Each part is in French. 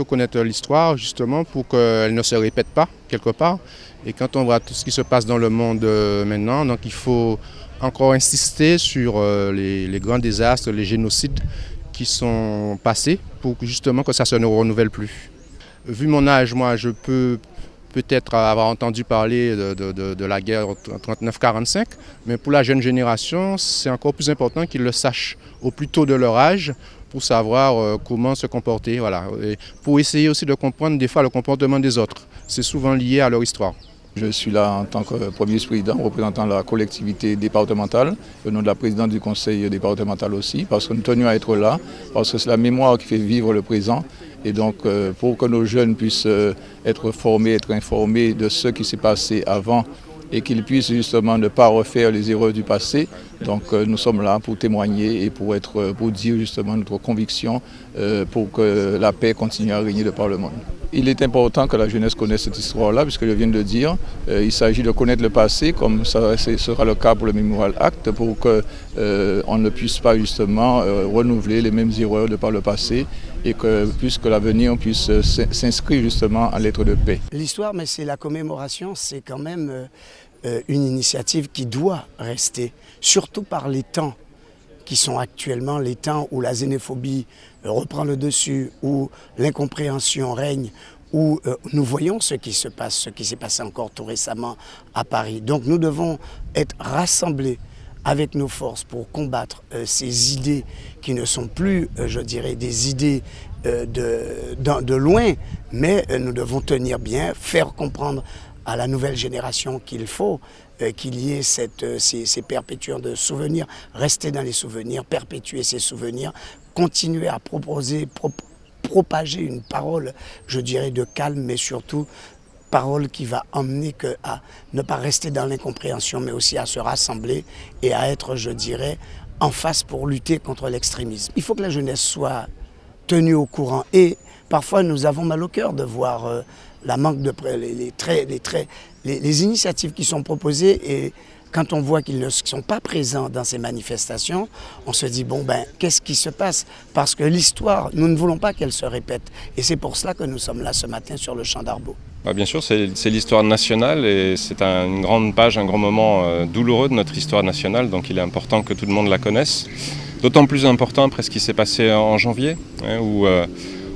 connaître l'histoire justement pour qu'elle ne se répète pas quelque part. Et quand on voit tout ce qui se passe dans le monde maintenant, donc il faut encore insister sur les grands désastres, les génocides qui sont passés pour justement que ça ne se renouvelle plus. Vu mon âge, moi je peux peut-être avoir entendu parler de la guerre en 39-45, mais pour la jeune génération, c'est encore plus important qu'ils le sachent au plus tôt de leur âge pour savoir comment se comporter, voilà. Et pour essayer aussi de comprendre des fois le comportement des autres. C'est souvent lié à leur histoire. Je suis là en tant que premier vice-président, représentant la collectivité départementale, au nom de la présidente du conseil départemental aussi, parce que nous tenions à être là, parce que c'est la mémoire qui fait vivre le présent. Et donc, pour que nos jeunes puissent être formés, être informés de ce qui s'est passé avant et qu'ils puissent justement ne pas refaire les erreurs du passé. Donc, nous sommes là pour témoigner et pour dire justement notre conviction pour que la paix continue à régner de par le monde. Il est important que la jeunesse connaisse cette histoire-là, puisque je viens de le dire. Il s'agit de connaître le passé, comme ça sera le cas pour le Memorial Act, pour qu'on ne puisse pas justement renouveler les mêmes erreurs de par le passé et que puisque l'avenir puisse s'inscrire justement en lettres de paix. L'histoire, mais c'est la commémoration, c'est quand même une initiative qui doit rester, surtout par les temps qui sont actuellement les temps où la xénophobie reprend le dessus, où l'incompréhension règne, où nous voyons ce qui se passe, ce qui s'est passé encore tout récemment à Paris. Donc nous devons être rassemblés avec nos forces pour combattre ces idées qui ne sont plus, je dirais, des idées de loin, mais nous devons tenir bien, faire comprendre à la nouvelle génération qu'il faut qu'il y ait ces perpétueurs de souvenirs, rester dans les souvenirs, perpétuer ces souvenirs, continuer à propager une parole, je dirais, de calme, mais surtout parole qui va emmener à ne pas rester dans l'incompréhension, mais aussi à se rassembler et à être, je dirais, en face pour lutter contre l'extrémisme. Il faut que la jeunesse soit tenue au courant et parfois nous avons mal au cœur de voir la manque de les initiatives qui sont proposées et quand on voit qu'ils ne sont pas présents dans ces manifestations, on se dit bon ben qu'est-ce qui se passe? Parce que l'histoire, nous ne voulons pas qu'elle se répète et c'est pour cela que nous sommes là ce matin sur le champ d'Arbaud. Bien sûr, c'est l'histoire nationale et c'est une grande page, un grand moment douloureux de notre histoire nationale, donc il est important que tout le monde la connaisse. D'autant plus important après ce qui s'est passé en janvier, où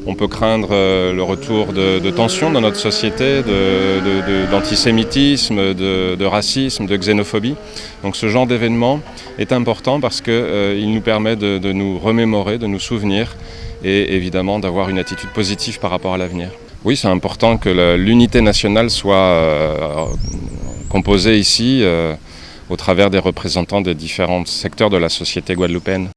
on peut craindre le retour de tensions dans notre société, d'antisémitisme, de racisme, de xénophobie. Donc ce genre d'événement est important parce qu'il nous permet de nous remémorer, de nous souvenir et évidemment d'avoir une attitude positive par rapport à l'avenir. Oui, c'est important que l'unité nationale soit composée ici au travers des représentants des différents secteurs de la société guadeloupéenne.